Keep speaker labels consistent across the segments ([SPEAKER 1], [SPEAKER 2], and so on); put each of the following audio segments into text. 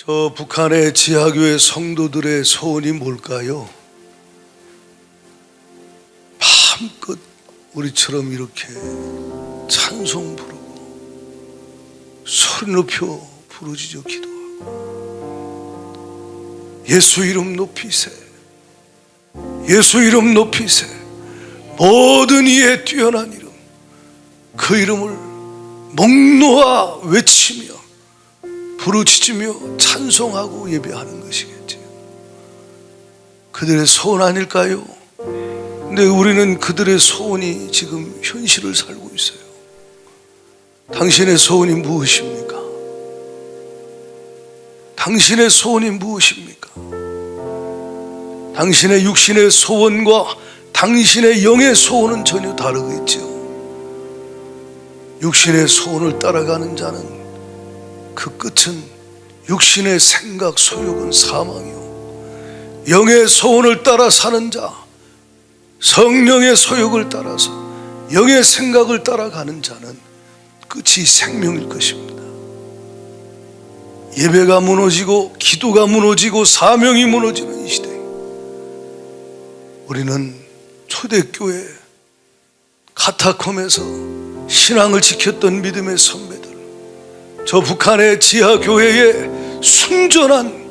[SPEAKER 1] 저 북한의 지하교회 성도들의 소원이 뭘까요? 마음껏 우리처럼 이렇게 찬송 부르고 소리 높여 부르짖어 기도하고 예수 이름 높이세, 예수 이름 높이세, 모든 이에 뛰어난 이름, 그 이름을 목 놓아 외치며 부르짖으며 찬송하고 예배하는 것이겠지요. 그들의 소원 아닐까요? 근데 우리는 그들의 소원이 지금 현실을 살고 있어요. 당신의 소원이 무엇입니까? 당신의 소원이 무엇입니까? 당신의 육신의 소원과 당신의 영의 소원은 전혀 다르겠죠. 육신의 소원을 따라가는 자는 그 끝은 육신의 생각 소욕은 사망이요, 영의 소원을 따라 사는 자, 성령의 소욕을 따라서 영의 생각을 따라가는 자는 끝이 생명일 것입니다. 예배가 무너지고 기도가 무너지고 사명이 무너지는 이 시대, 우리는 초대교회 카타콤에서 신앙을 지켰던 믿음의 선배들, 저 북한의 지하교회의 순전한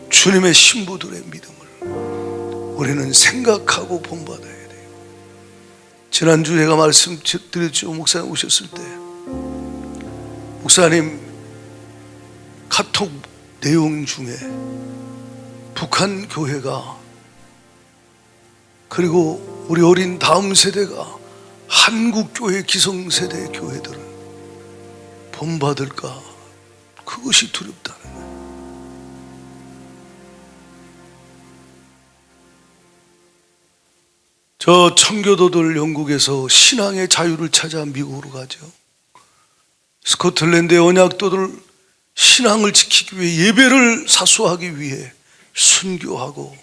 [SPEAKER 1] 주님의 신부들의 믿음을 우리는 생각하고 본받아야 돼요. 지난주 제가 말씀드렸죠. 목사님 오셨을 때 목사님 카톡 내용 중에 북한 교회가, 그리고 우리 어린 다음 세대가 한국 교회 기성세대의 교회들을 본받을까, 그것이 두렵다는 거예요. 저 청교도들 영국에서 신앙의 자유를 찾아 미국으로 가죠. 스코틀랜드의 언약도들 신앙을 지키기 위해, 예배를 사수하기 위해 순교하고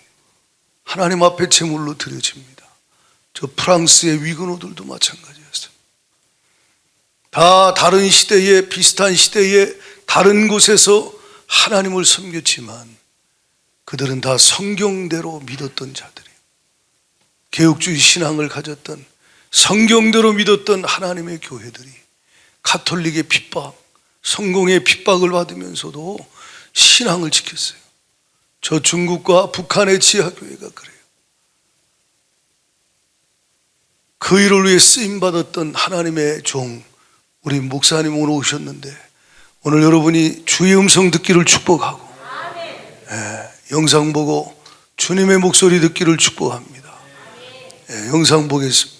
[SPEAKER 1] 하나님 앞에 제물로 드려집니다. 저 프랑스의 위그노들도 마찬가지였어요. 다 다른 시대에, 비슷한 시대에 다른 곳에서 하나님을 섬겼지만 그들은 다 성경대로 믿었던 자들이에요. 개혁주의 신앙을 가졌던, 성경대로 믿었던 하나님의 교회들이 가톨릭의 핍박, 성공의 핍박을 받으면서도 신앙을 지켰어요. 저 중국과 북한의 지하교회가 그래요. 그 일을 위해 쓰임받았던 하나님의 종, 우리 목사님 오늘 오셨는데, 오늘 여러분이 주의 음성 듣기를 축복하고, 영상 보고 주님의 목소리 듣기를 축복합니다. 영상 보겠습니다.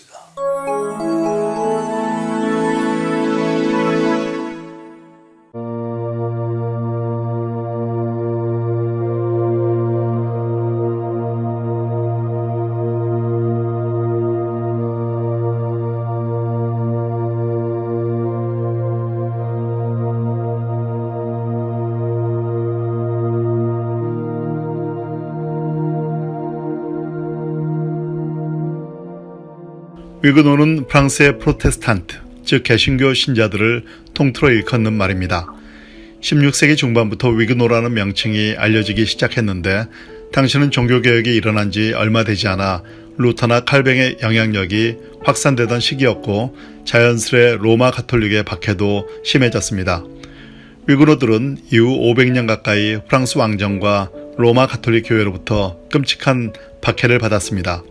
[SPEAKER 2] 위그노는 프랑스의 프로테스탄트, 즉 개신교 신자들을 통틀어 일컫는 말입니다. 16세기 중반부터 위그노라는 명칭이 알려지기 시작했는데, 당시는 종교개혁이 일어난 지 얼마 되지 않아 루터나 칼뱅의 영향력이 확산되던 시기였고, 자연스레 로마 가톨릭의 박해도 심해졌습니다. 위그노들은 이후 500년 가까이 프랑스 왕정과 로마 가톨릭 교회로부터 끔찍한 박해를 받았습니다.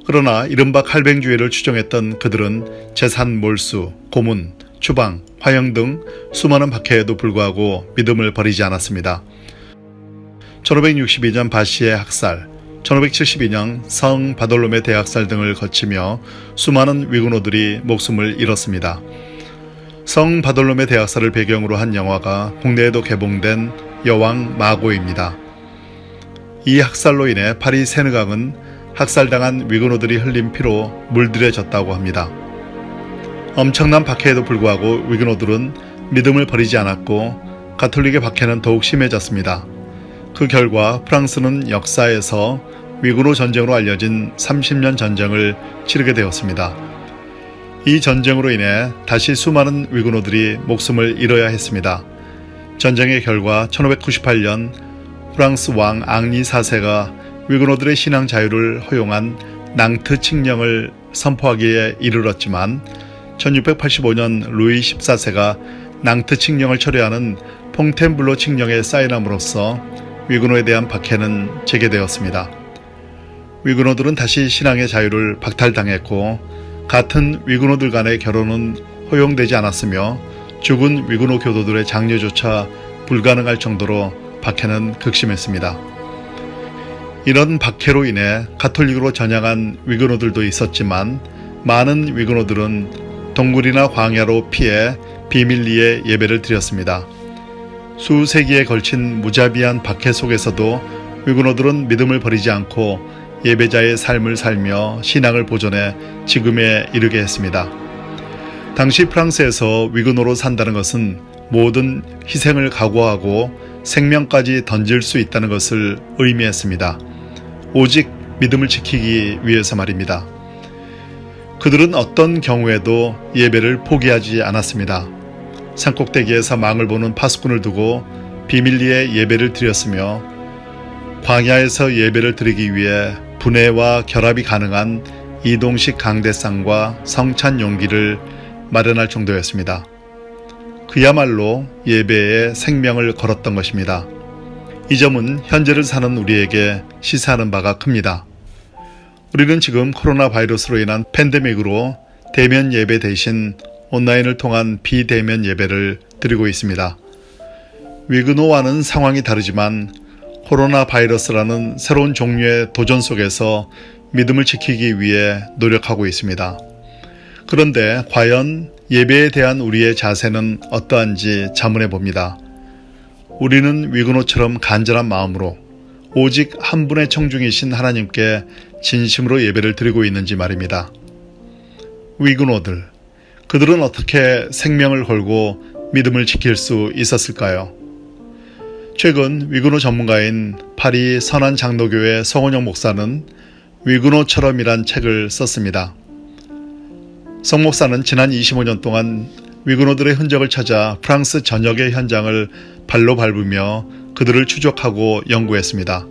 [SPEAKER 2] 그러나 이른바 칼뱅주의를 추종했던 그들은 재산 몰수, 고문, 추방, 화형 등 수많은 박해에도 불구하고 믿음을 버리지 않았습니다. 1562년 바시의 학살, 1572년 성 바돌로메 대학살 등을 거치며 수많은 위그노들이 목숨을 잃었습니다. 성 바돌로메 대학살을 배경으로 한 영화가 국내에도 개봉된 여왕 마고입니다. 이 학살로 인해 파리 세느강은 학살당한 위그노들이 흘린 피로 물들여졌다고 합니다. 엄청난 박해에도 불구하고 위그노들은 믿음을 버리지 않았고 가톨릭의 박해는 더욱 심해졌습니다. 그 결과 프랑스는 역사에서 위그노 전쟁으로 알려진 30년 전쟁을 치르게 되었습니다. 이 전쟁으로 인해 다시 수많은 위그노들이 목숨을 잃어야 했습니다. 전쟁의 결과 1598년 프랑스 왕 앙리 4세가 위그노들의 신앙 자유를 허용한 낭트 칙령을 선포하기에 이르렀지만 1685년 루이 14세가 낭트 칙령을 철회하는 퐁텐블로 칙령에 사인함으로써 위그노에 대한 박해는 재개되었습니다. 위그노들은 다시 신앙의 자유를 박탈당했고 같은 위그노들 간의 결혼은 허용되지 않았으며 죽은 위그노 교도들의 장례조차 불가능할 정도로 박해는 극심했습니다. 이런 박해로 인해 가톨릭으로 전향한 위그노들도 있었지만 많은 위그노들은 동굴이나 광야로 피해 비밀리에 예배를 드렸습니다. 수세기에 걸친 무자비한 박해 속에서도 위그노들은 믿음을 버리지 않고 예배자의 삶을 살며 신앙을 보존해 지금에 이르게 했습니다. 당시 프랑스에서 위그노로 산다는 것은 모든 희생을 각오하고 생명까지 던질 수 있다는 것을 의미했습니다. 오직 믿음을 지키기 위해서 말입니다. 그들은 어떤 경우에도 예배를 포기하지 않았습니다. 산꼭대기에서 망을 보는 파수꾼을 두고 비밀리에 예배를 드렸으며 광야에서 예배를 드리기 위해 분해와 결합이 가능한 이동식 강대상과 성찬 용기를 마련할 정도였습니다. 그야말로 예배에 생명을 걸었던 것입니다. 이 점은 현재를 사는 우리에게 시사하는 바가 큽니다. 우리는 지금 코로나 바이러스로 인한 팬데믹으로 대면 예배 대신 온라인을 통한 비대면 예배를 드리고 있습니다. 위그노와는 상황이 다르지만 코로나 바이러스라는 새로운 종류의 도전 속에서 믿음을 지키기 위해 노력하고 있습니다. 그런데 과연 예배에 대한 우리의 자세는 어떠한지 자문해 봅니다. 우리는 위그노처럼 간절한 마음으로 오직 한 분의 청중이신 하나님께 진심으로 예배를 드리고 있는지 말입니다. 위그노들, 그들은 어떻게 생명을 걸고 믿음을 지킬 수 있었을까요? 최근 위그노 전문가인 파리 선한 장로교회 성원영 목사는 위그노처럼이란 책을 썼습니다. 성 목사는 지난 25년 동안 위그노들의 흔적을 찾아 프랑스 전역의 현장을 발로 밟으며 그들을 추적하고 연구했습니다.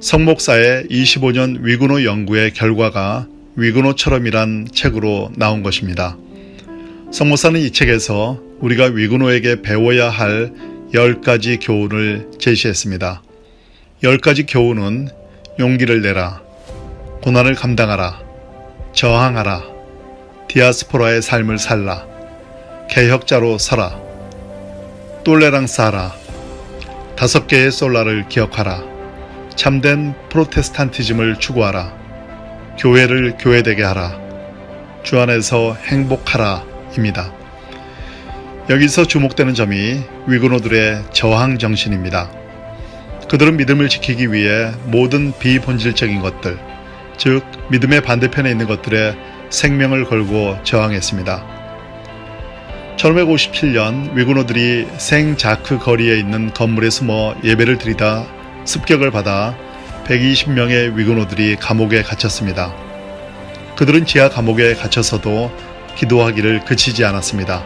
[SPEAKER 2] 성 목사의 25년 위그노 연구의 결과가 위그노처럼이란 책으로 나온 것입니다. 성 목사는 이 책에서 우리가 위그노에게 배워야 할 10가지 교훈을 제시했습니다. 10가지 교훈은 용기를 내라, 고난을 감당하라, 저항하라, 디아스포라의 삶을 살라, 개혁자로 서라, 똘레랑스하라, 5개의 솔라를 기억하라, 참된 프로테스탄티즘을 추구하라, 교회를 교회되게 하라, 주 안에서 행복하라 입니다. 여기서 주목되는 점이 위그노들의 저항 정신입니다. 그들은 믿음을 지키기 위해 모든 비본질적인 것들, 즉 믿음의 반대편에 있는 것들에 생명을 걸고 저항했습니다. 1557년 위그노들이 생자크 거리에 있는 건물에 숨어 예배를 드리다 습격을 받아 120명의 위그노들이 감옥에 갇혔습니다. 그들은 지하 감옥에 갇혀서도 기도하기를 그치지 않았습니다.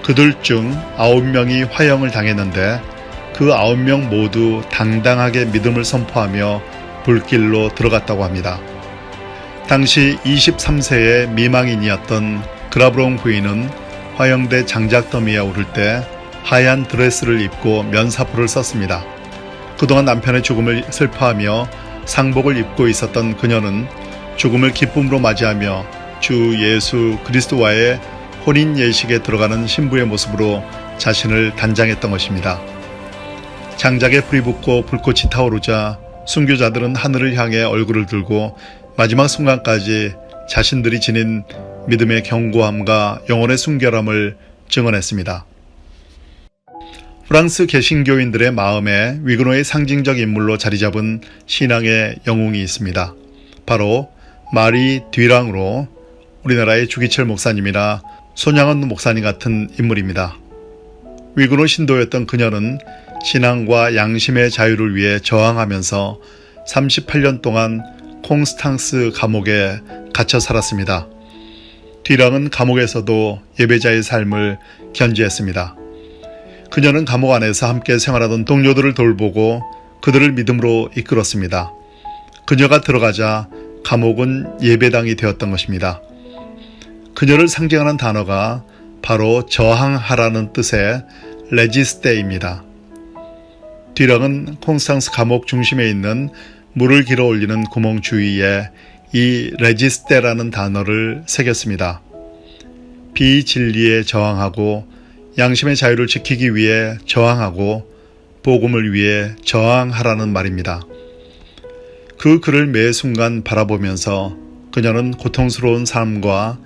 [SPEAKER 2] 그들 중 9명이 화형을 당했는데 그 9명 모두 당당하게 믿음을 선포하며 불길로 들어갔다고 합니다. 당시 23세의 미망인이었던 그라브롱 부인은 화형대 장작더미에 오를 때 하얀 드레스를 입고 면사포를 썼습니다. 그동안 남편의 죽음을 슬퍼하며 상복을 입고 있었던 그녀는 죽음을 기쁨으로 맞이하며 주 예수 그리스도와의 혼인 예식에 들어가는 신부의 모습으로 자신을 단장했던 것입니다. 장작에 불이 붙고 불꽃이 타오르자 순교자들은 하늘을 향해 얼굴을 들고 마지막 순간까지 자신들이 지닌 믿음의 견고함과 영혼의 순결함을 증언했습니다. 프랑스 개신교인들의 마음에 위그노의 상징적 인물로 자리잡은 신앙의 영웅이 있습니다. 바로 마리 뒤랑으로 우리나라의 주기철 목사님이나 손양원 목사님 같은 인물입니다. 위그노 신도였던 그녀는 신앙과 양심의 자유를 위해 저항하면서 38년 동안 콩스탕스 감옥에 갇혀 살았습니다. 뒤랑은 감옥에서도 예배자의 삶을 견지했습니다. 그녀는 감옥 안에서 함께 생활하던 동료들을 돌보고 그들을 믿음으로 이끌었습니다. 그녀가 들어가자 감옥은 예배당이 되었던 것입니다. 그녀를 상징하는 단어가 바로 저항하라는 뜻의 레지스테입니다. 뒤랑은 콩스탕스 감옥 중심에 있는 물을 길어 올리는 구멍 주위에 이 레지스테라는 단어를 새겼습니다. 비진리에 저항하고 양심의 자유를 지키기 위해 저항하고 복음을 위해 저항하라는 말입니다. 그 글을 매 순간 바라보면서 그녀는 고통스러운 삶과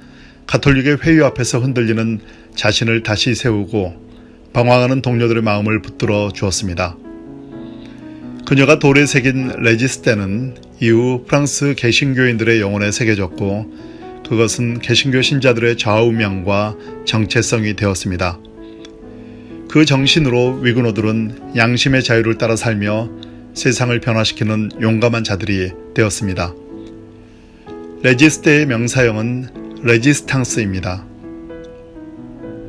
[SPEAKER 2] 가톨릭의 회유 앞에서 흔들리는 자신을 다시 세우고 방황하는 동료들의 마음을 붙들어 주었습니다. 그녀가 돌에 새긴 레지스테는 이후 프랑스 개신교인들의 영혼에 새겨졌고 그것은 개신교 신자들의 좌우명과 정체성이 되었습니다. 그 정신으로 위그노들은 양심의 자유를 따라 살며 세상을 변화시키는 용감한 자들이 되었습니다. 레지스테의 명사형은 레지스탕스입니다.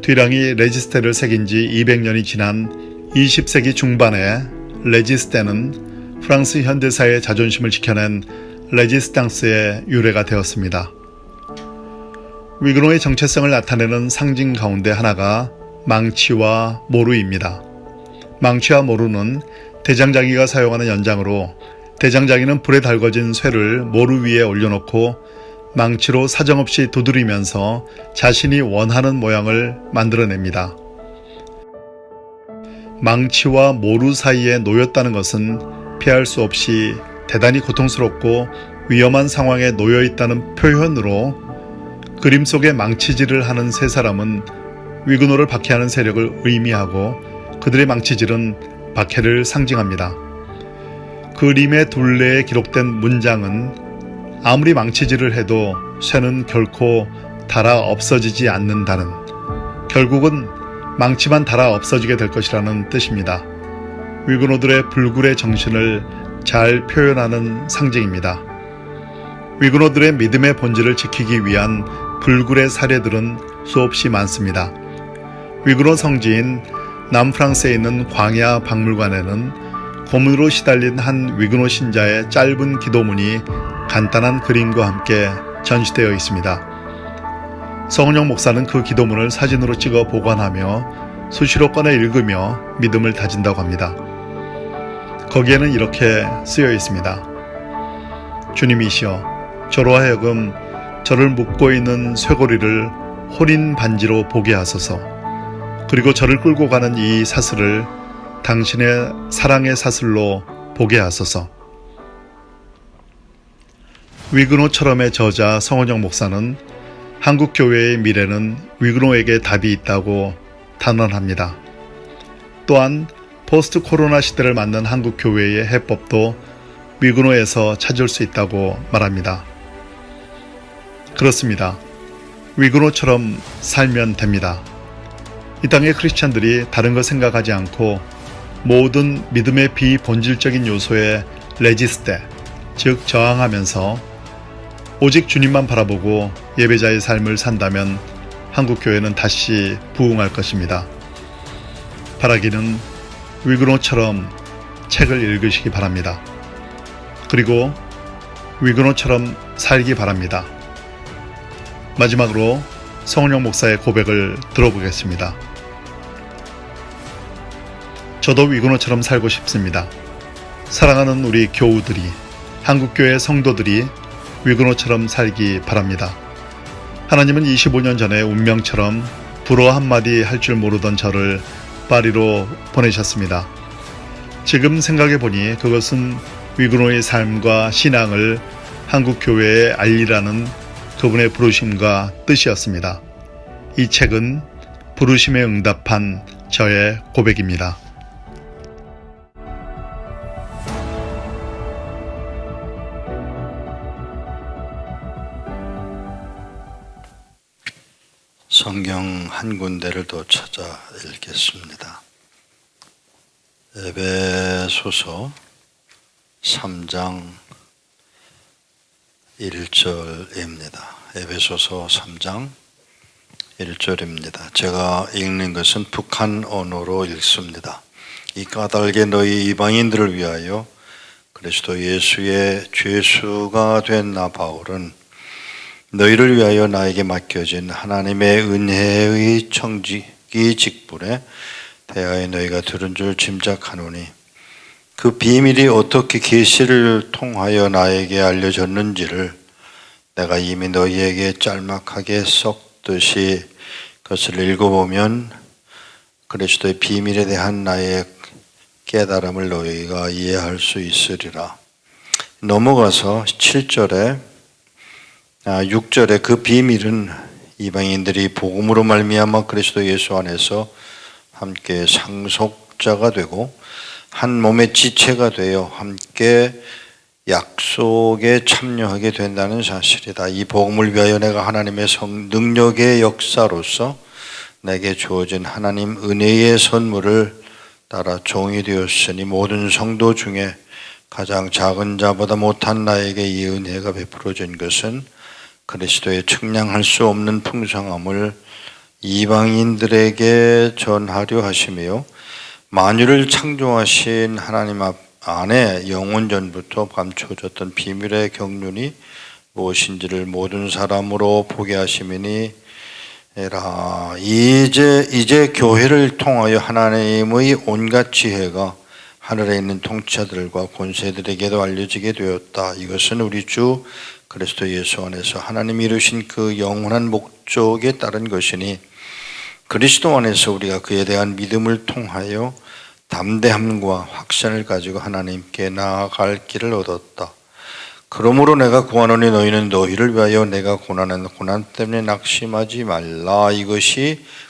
[SPEAKER 2] 뒤랑이 레지스테를 새긴 지 200년이 지난 20세기 중반에 레지스테는 프랑스 현대사의 자존심을 지켜낸 레지스탕스의 유래가 되었습니다. 위그노의 정체성을 나타내는 상징 가운데 하나가 망치와 모루입니다. 망치와 모루는 대장장이가 사용하는 연장으로 대장장이는 불에 달궈진 쇠를 모루 위에 올려놓고 망치로 사정없이 두드리면서 자신이 원하는 모양을 만들어냅니다. 망치와 모루 사이에 놓였다는 것은 피할 수 없이 대단히 고통스럽고 위험한 상황에 놓여 있다는 표현으로 그림 속에 망치질을 하는 세 사람은 위그노를 박해하는 세력을 의미하고 그들의 망치질은 박해를 상징합니다. 그림의 둘레에 기록된 문장은 아무리 망치질을 해도 쇠는 결코 닳아 없어지지 않는다는, 결국은 망치만 닳아 없어지게 될 것이라는 뜻입니다. 위그노들의 불굴의 정신을 잘 표현하는 상징입니다. 위그노들의 믿음의 본질을 지키기 위한 불굴의 사례들은 수없이 많습니다. 위그노 성지인 남프랑스에 있는 광야 박물관에는 고문으로 시달린 한 위그노 신자의 짧은 기도문이 간단한 그림과 함께 전시되어 있습니다. 성은영 목사는 그 기도문을 사진으로 찍어 보관하며 수시로 꺼내 읽으며 믿음을 다진다고 합니다. 거기에는 이렇게 쓰여 있습니다. 주님이시여, 저로 하여금 저를 묶고 있는 쇠고리를 혼인 반지로 보게 하소서. 그리고 저를 끌고 가는 이 사슬을 당신의 사랑의 사슬로 보게 하소서. 위그노처럼의 저자 성원영 목사는 한국 교회의 미래는 위그노에게 답이 있다고 단언합니다. 또한 포스트 코로나 시대를 맞는 한국 교회의 해법도 위그노에서 찾을 수 있다고 말합니다. 그렇습니다. 위그노처럼 살면 됩니다. 이 땅의 크리스찬들이 다른 거 생각하지 않고 모든 믿음의 비본질적인 요소에 레지스테, 즉 저항하면서 오직 주님만 바라보고 예배자의 삶을 산다면 한국 교회는 다시 부흥할 것입니다. 바라기는 위그노처럼 책을 읽으시기 바랍니다. 그리고 위그노처럼 살기 바랍니다. 마지막으로 성은영 목사의 고백을 들어보겠습니다. 저도 위그노처럼 살고 싶습니다. 사랑하는 우리 교우들이, 한국교회 성도들이 위그노처럼 살기 바랍니다. 하나님은 25년 전에 운명처럼 불어 한마디 할 줄 모르던 저를 파리로 보내셨습니다. 지금 생각해보니 그것은 위그노의 삶과 신앙을 한국교회에 알리라는 그분의 부르심과 뜻이었습니다. 이 책은 부르심에 응답한 저의 고백입니다.
[SPEAKER 3] 성경 한 군데를 더 찾아 읽겠습니다. 에베소서 3장 1절입니다. 에베소서 3장 1절입니다. 제가 읽는 것은 북한 언어로 읽습니다. 이 까닭에 너희 이방인들을 위하여 그리스도 예수의 죄수가 된 나 바울은 너희를 위하여 나에게 맡겨진 하나님의 은혜의 청지기 직분에 대하여 너희가 들은 줄 짐작하노니 그 비밀이 어떻게 계시를 통하여 나에게 알려졌는지를 내가 이미 너희에게 짤막하게 썩듯이 그것을 읽어보면 그리스도의 비밀에 대한 나의 깨달음을 너희가 이해할 수 있으리라. 넘어가서 7절에 6절에 그 비밀은 이방인들이 복음으로 말미암아 그리스도 예수 안에서 함께 상속자가 되고 한 몸의 지체가 되어 함께 약속에 참여하게 된다는 사실이다. 이 복음을 위하여 내가 하나님의 능력의 역사로서 내게 주어진 하나님 은혜의 선물을 따라 종이 되었으니 모든 성도 중에 가장 작은 자보다 못한 나에게 이 은혜가 베풀어진 것은 그리스도의 측량할 수 없는 풍성함을 이방인들에게 전하려 하시며 만유를 창조하신 하나님 안에 영원전부터 감춰졌던 비밀의 경륜이 무엇인지를 모든 사람으로 보게 하심이니 이제 교회를 통하여 하나님의 온갖 지혜가 하늘에 있는 통치자들과 권세들에게도 알려지게 되었다. 이것은 우리 주 그리스도 예수 안에서 하나님이 이루신 그 영원한 목적에 따른 것이니 그리스도 안에서 우리가 그에 대한 믿음을 통하여 담대함과 확신을 가지고 하나님께 나아갈 길을 얻었다. 그러므로 내가 구하노니 너희는 너희를 위하여 내가 고난하는 고난 때문에 낙심하지 말라.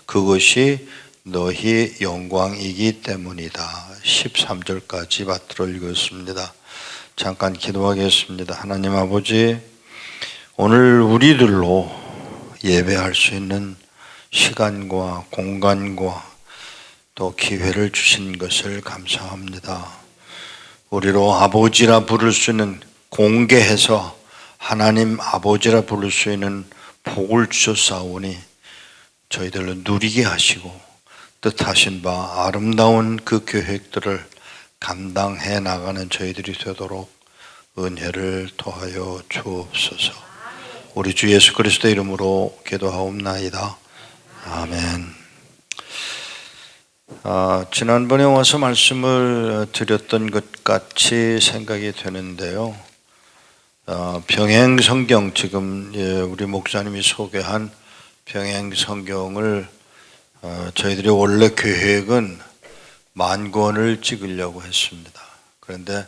[SPEAKER 3] 그것이 너희 영광이기 때문이다. 13절까지 받들어 읽었습니다. 잠깐 기도하겠습니다. 하나님 아버지, 오늘 우리들로 예배할 수 있는 시간과 공간과 또 기회를 주신 것을 감사합니다. 우리로 아버지라 부를 수 있는 공개해서 하나님 아버지라 부를 수 있는 복을 주셨사오니 저희들로 누리게 하시고 뜻하신 바 아름다운 그 계획들을 감당해 나가는 저희들이 되도록 은혜를 더하여 주옵소서. 우리 주 예수 그리스도의 이름으로 기도하옵나이다. 아멘. 지난번에 와서 말씀을 드렸던 것 같이 생각이 되는데요. 병행 성경, 지금 우리 목사님이 소개한 병행 성경을 저희들이 원래 계획은 10,000권을 찍으려고 했습니다. 그런데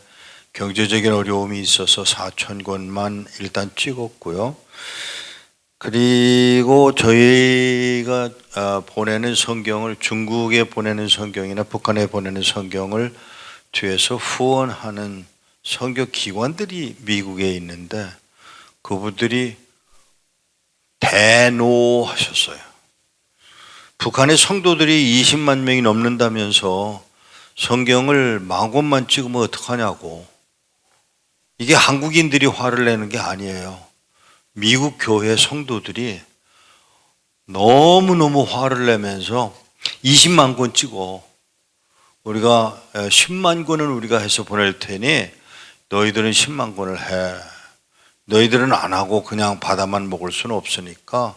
[SPEAKER 3] 경제적인 어려움이 있어서 4,000권만 일단 찍었고요. 그리고 저희가 보내는 성경을, 중국에 보내는 성경이나 북한에 보내는 성경을 뒤에서 후원하는 선교기관들이 미국에 있는데 그분들이 대노하셨어요. 북한의 성도들이 20만 명이 넘는다면서 성경을 10,000권만 찍으면 어떡하냐고. 이게 한국인들이 화를 내는 게 아니에요. 미국 교회 성도들이 너무너무 화를 내면서 20만 권 찍어. 우리가 10만 권은 우리가 해서 보낼 테니 너희들은 10만 권을 해. 너희들은 안 하고 그냥 받아만 먹을 수는 없으니까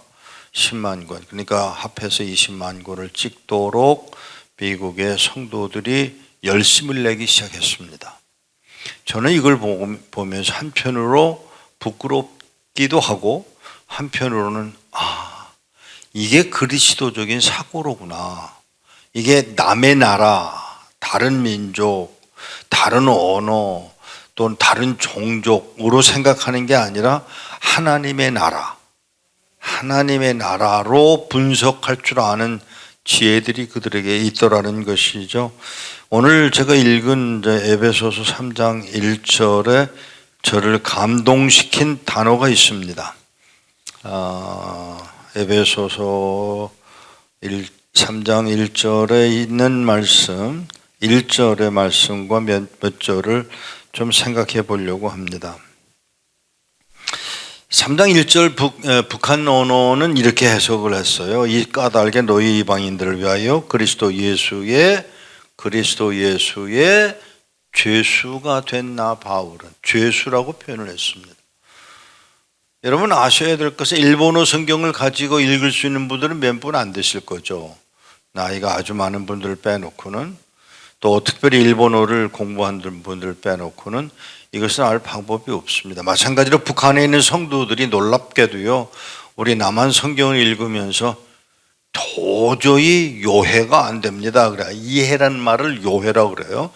[SPEAKER 3] 10만 권. 그러니까 합해서 20만 권을 찍도록 미국의 성도들이 열심을 내기 시작했습니다. 저는 이걸 보면서 한편으로 부끄럽기도 하고 한편으로는 이게 그리스도적인 사고로구나. 이게 남의 나라, 다른 민족, 다른 언어, 또는 다른 종족으로 생각하는 게 아니라 하나님의 나라, 하나님의 나라로 분석할 줄 아는 지혜들이 그들에게 있더라는 것이죠. 오늘 제가 읽은 에베소서 3장 1절에 저를 감동시킨 단어가 있습니다. 에베소서 3장 1절에 있는 말씀, 1절의 말씀과 몇 절을 좀 생각해 보려고 합니다. 3장 1절 북한 언어는 이렇게 해석을 했어요. 이 까닭에 너희 이방인들을 위하여 그리스도 예수의 죄수가 된 나 바울은 죄수라고 표현을 했습니다. 여러분 아셔야 될 것은 일본어 성경을 가지고 읽을 수 있는 분들은 몇 분 안 되실 거죠. 나이가 아주 많은 분들을 빼놓고는, 또 특별히 일본어를 공부한 분들 빼놓고는 이것은 알 방법이 없습니다. 마찬가지로 북한에 있는 성도들이 놀랍게도요, 우리 남한 성경을 읽으면서 도저히 요해가 안 됩니다. 그래. 이해란 말을 요해라고 그래요.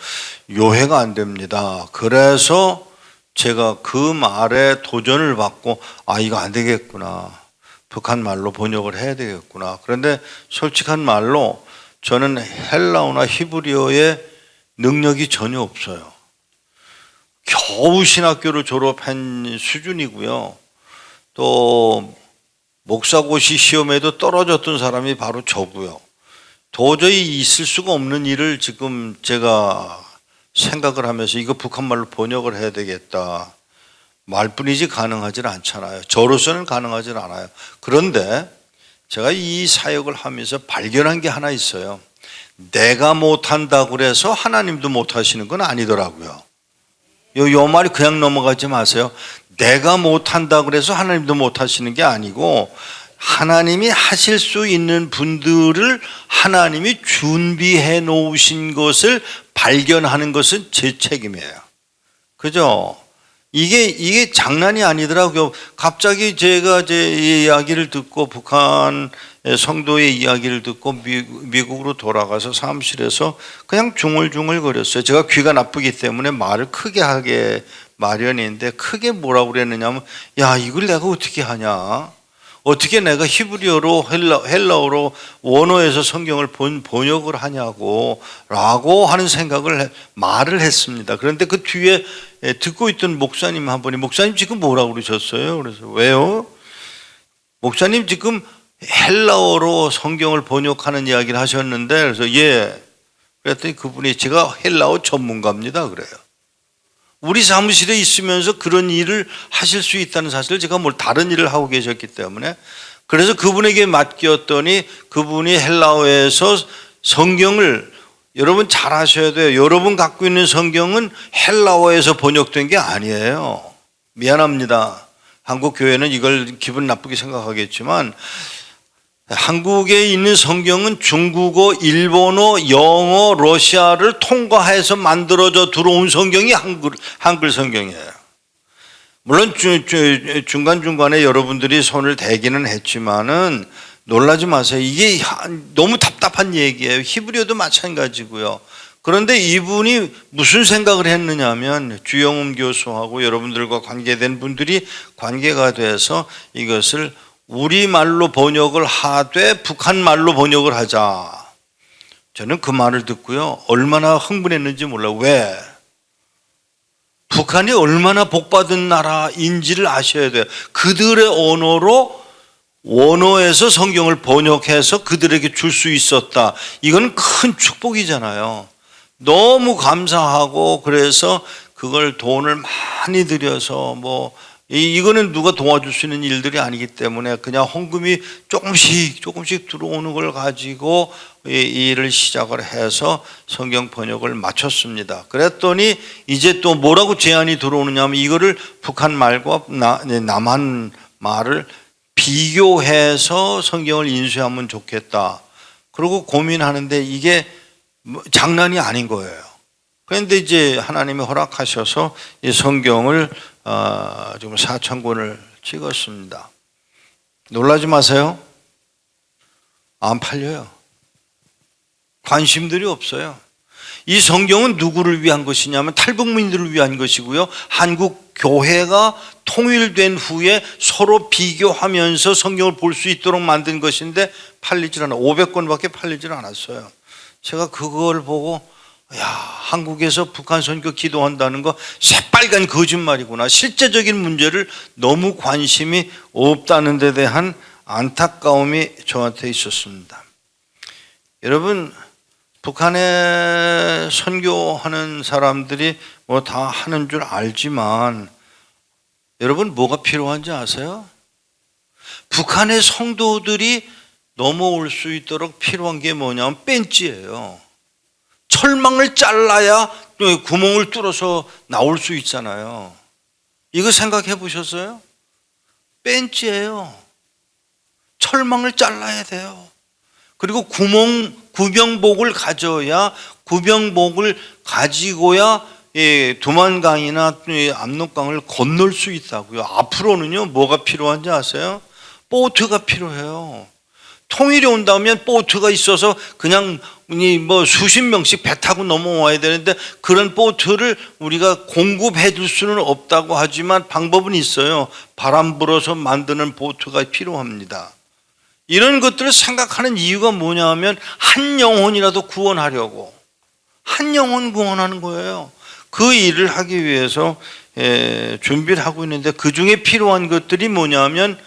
[SPEAKER 3] 요해가 안 됩니다. 그래서 제가 그 말에 도전을 받고, 이거 안 되겠구나. 북한 말로 번역을 해야 되겠구나. 그런데 솔직한 말로 저는 헬라어나 히브리어의 능력이 전혀 없어요. 겨우 신학교를 졸업한 수준이고요. 또 목사고시 시험에도 떨어졌던 사람이 바로 저고요. 도저히 있을 수가 없는 일을 지금 제가 생각을 하면서 이거 북한말로 번역을 해야 되겠다. 말뿐이지 가능하지 않잖아요. 저로서는 가능하지 않아요. 그런데 제가 이 사역을 하면서 발견한 게 하나 있어요. 내가 못한다고 그래서 하나님도 못하시는 건 아니더라고요. 요 말이 그냥 넘어가지 마세요. 내가 못한다고 그래서 하나님도 못하시는 게 아니고, 하나님이 하실 수 있는 분들을 하나님이 준비해 놓으신 것을 발견하는 것은 제 책임이에요. 그죠? 이게 장난이 아니더라고요. 갑자기 제가 제 이야기를 듣고, 북한 성도의 이야기를 듣고 미국으로 돌아가서 사무실에서 그냥 중얼중얼거렸어요. 제가 귀가 나쁘기 때문에 말을 크게 하게 마련인데, 크게 뭐라고 그랬느냐면, 야, 이걸 내가 어떻게 하냐? 어떻게 내가 히브리어로 헬라어로 원어에서 성경을 번역을 하냐고 라고 하는 말을 했습니다. 그런데 그 뒤에 듣고 있던 목사님 한 분이, 목사님 지금 뭐라고 그러셨어요? 그래서 왜요? 목사님 지금 헬라어로 성경을 번역하는 이야기를 하셨는데, 그래서 예. 그랬더니 그분이, 제가 헬라어 전문가입니다. 그래요. 우리 사무실에 있으면서 그런 일을 하실 수 있다는 사실을, 제가 다른 일을 하고 계셨기 때문에, 그래서 그분에게 맡겼더니 그분이 헬라어에서 성경을, 여러분 잘 아셔야 돼요. 여러분 갖고 있는 성경은 헬라어에서 번역된 게 아니에요. 미안합니다. 한국 교회는 이걸 기분 나쁘게 생각하겠지만, 한국에 있는 성경은 중국어, 일본어, 영어, 러시아를 통과해서 만들어져 들어온 성경이 한글 성경이에요. 물론 중간중간에 여러분들이 손을 대기는 했지만은 놀라지 마세요. 이게 너무 답답한 얘기예요. 히브리어도 마찬가지고요. 그런데 이분이 무슨 생각을 했느냐면, 주영훈 교수하고 여러분들과 관계된 분들이 관계가 돼서 이것을 우리말로 번역을 하되 북한말로 번역을 하자. 저는 그 말을 듣고요, 얼마나 흥분했는지 몰라요. 왜? 북한이 얼마나 복받은 나라인지를 아셔야 돼요. 그들의 언어로 원어에서 성경을 번역해서 그들에게 줄 수 있었다. 이건 큰 축복이잖아요. 너무 감사하고, 그래서 그걸 돈을 많이 들여서 이거는 누가 도와줄 수 있는 일들이 아니기 때문에 그냥 헌금이 조금씩 들어오는 걸 가지고 이 일을 시작을 해서 성경 번역을 마쳤습니다. 그랬더니 이제 또 뭐라고 제안이 들어오느냐 하면, 이거를 북한 말과 남한 말을 비교해서 성경을 인쇄하면 좋겠다. 그러고 고민하는데 이게 장난이 아닌 거예요. 그런데 이제 하나님이 허락하셔서 이 성경을 지금 4,000권을 찍었습니다. 놀라지 마세요. 안 팔려요. 관심들이 없어요. 이 성경은 누구를 위한 것이냐면 탈북민들을 위한 것이고요, 한국 교회가 통일된 후에 서로 비교하면서 성경을 볼 수 있도록 만든 것인데 팔리질 않아요. 500권밖에 팔리질 않았어요. 제가 그걸 보고, 야, 한국에서 북한 선교 기도한다는 거 새빨간 거짓말이구나. 실제적인 문제를 너무 관심이 없다는 데 대한 안타까움이 저한테 있었습니다. 여러분, 북한에 선교하는 사람들이 다 하는 줄 알지만, 여러분 뭐가 필요한지 아세요? 북한의 성도들이 넘어올 수 있도록 필요한 게 뭐냐면 벤치예요. 철망을 잘라야 구멍을 뚫어서 나올 수 있잖아요. 이거 생각해 보셨어요? 벤치예요. 철망을 잘라야 돼요. 그리고 구병복을 가져야, 구병복을 가지고야 두만강이나 압록강을 건널 수 있다고요. 앞으로는요 뭐가 필요한지 아세요? 보트가 필요해요. 통일이 온다면 보트가 있어서 그냥 뭐 수십 명씩 배 타고 넘어와야 되는데 그런 보트를 우리가 공급해 줄 수는 없다고 하지만 방법은 있어요. 바람 불어서 만드는 보트가 필요합니다. 이런 것들을 생각하는 이유가 뭐냐 하면 한 영혼이라도 구원하려고, 한 영혼 구원하는 거예요. 그 일을 하기 위해서 준비를 하고 있는데 그 중에 필요한 것들이 뭐냐 하면